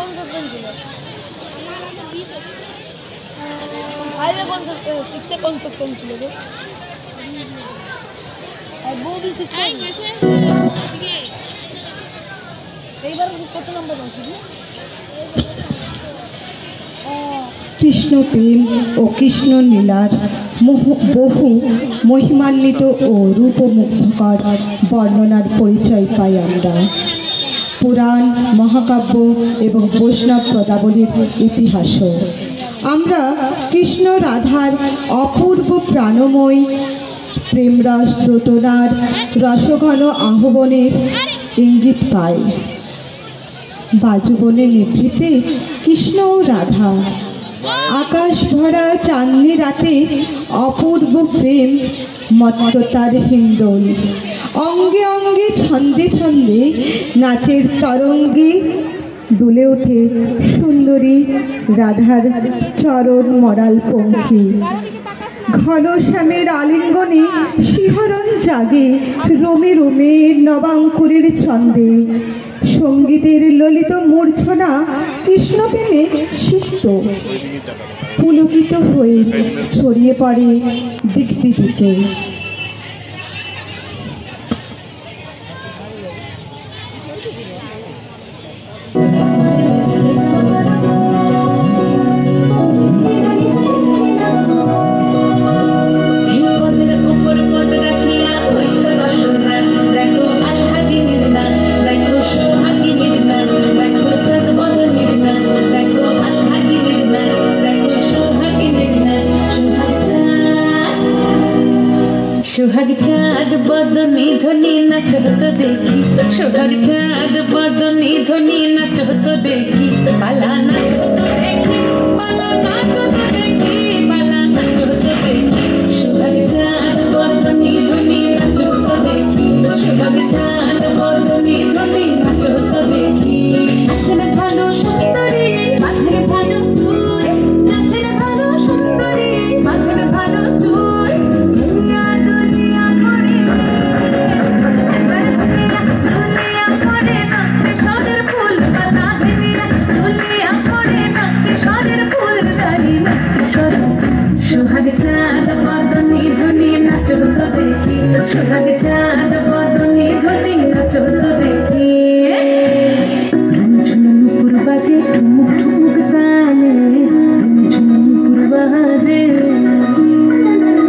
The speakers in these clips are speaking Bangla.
কনস্ট্রাকশন ছিল, 5 6 এ কনস্ট্রাকশন ছিল তো। আর বৌদি 6 এইবার কত নম্বর পাচ্ছি? কৃষ্ণ প্রেম ও কৃষ্ণ লীলার বহু মহিমান্বিত ও রূপমুগ্ধকর বর্ণনার পরিচয় পাই আমরা পুরাণ, মহাকাব্য এবং বৈষ্ণব পদাবলীর ইতিহাসও। আমরা কৃষ্ণ রাধার অপূর্ব প্রাণময় প্রেমরস দোতনার রসঘন আহ্বানের ইঙ্গিত পাই। বাজুবনের নিভৃতে কৃষ্ণ ও রাধা, আকাশ ভরা চাঁদনি রাতে অপূর্ব প্রেম মত্ততার হিন্দোল, অঙ্গে অঙ্গে ছন্দে ছন্দে নাচের তরঙ্গে দুলে ওঠে সুন্দরী রাধার চরণ মরাল পঙ্খী। ঘন শ্যামের আলিঙ্গনে শিহরণ জাগে রোমে রোমে নবাঙ্কুরের ছন্দে। সঙ্গীতের ললিত মূর্ছনা কৃষ্ণপ্রেমে সিক্ত পুলকিত হয়ে ছড়িয়ে পড়ে দিক দিকে। সোহাগ চাঁদ বদনী ধ্বনি নাচ তো দেখি, সোহাগ চাঁদ বদনী ধ্বনি নাচ তো দেখি, পালা নাচ তো দেখি, পালা নাচ তো দেখি, পালা নাচ তো দেখি। সোহাগ চাঁদ বদনী ধ্বনি নাচ তো দেখি, সোহাগ চাঁদ বদনী ধ্বনি নাচ তো দেখি। নাচেন ভালো সুন্দরী মাথের ভালো চুল, নাচেন ভালো সুন্দরী মাথের ভালো চুল। সোহাগ চাঁদ বদনী ধ্বনি নাচ তো দেখি, সোহাগ চাঁদ বদনী ধ্বনি নাচ তো দেখি। ঝুমঝুমুর বাজে ঠুমুক ঠুমুক তালে, ঝুমঝুমুর বাজে,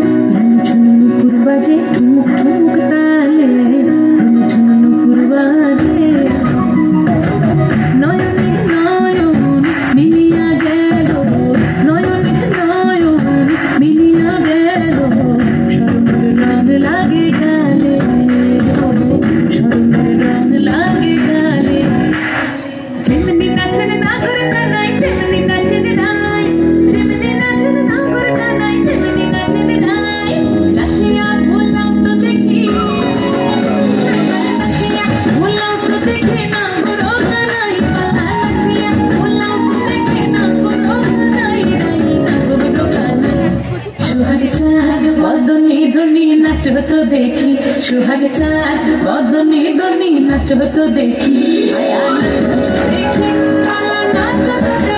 ঝুমঝুমুর বাজে ঠুমুক ঠুমুক তালে, ঝুমঝুমুর বাজে। নয়নে নয়ন মিলিয়া গেল, নয়নে নয়ন মিলিয়া গেল, শরমের রং লাগে গালে, শরমের রং লাগে গালে। যেমনি নাচেন না করে কানাই তেমনি নাচেন নাই, যেমনি নাচেন না করে কানাই তেমনি নাচেন নাই। নাচিয়া ভোলাও তো দেখি, নাচিয়া ভোলাও তো দেখি না গো কানাই পালা, নাচিয়া ভোলাও তো দেখি না গো কানাই না গো কানাই। সোহাগ চাঁদ বদনী ধ্বনি নাচ তো দেখি, সোহাগ চাঁদ বদনী ধ্বনি নাচ তো দেখি, মায়া নাচ তো দেখি, পালা নাচ তো দেখি।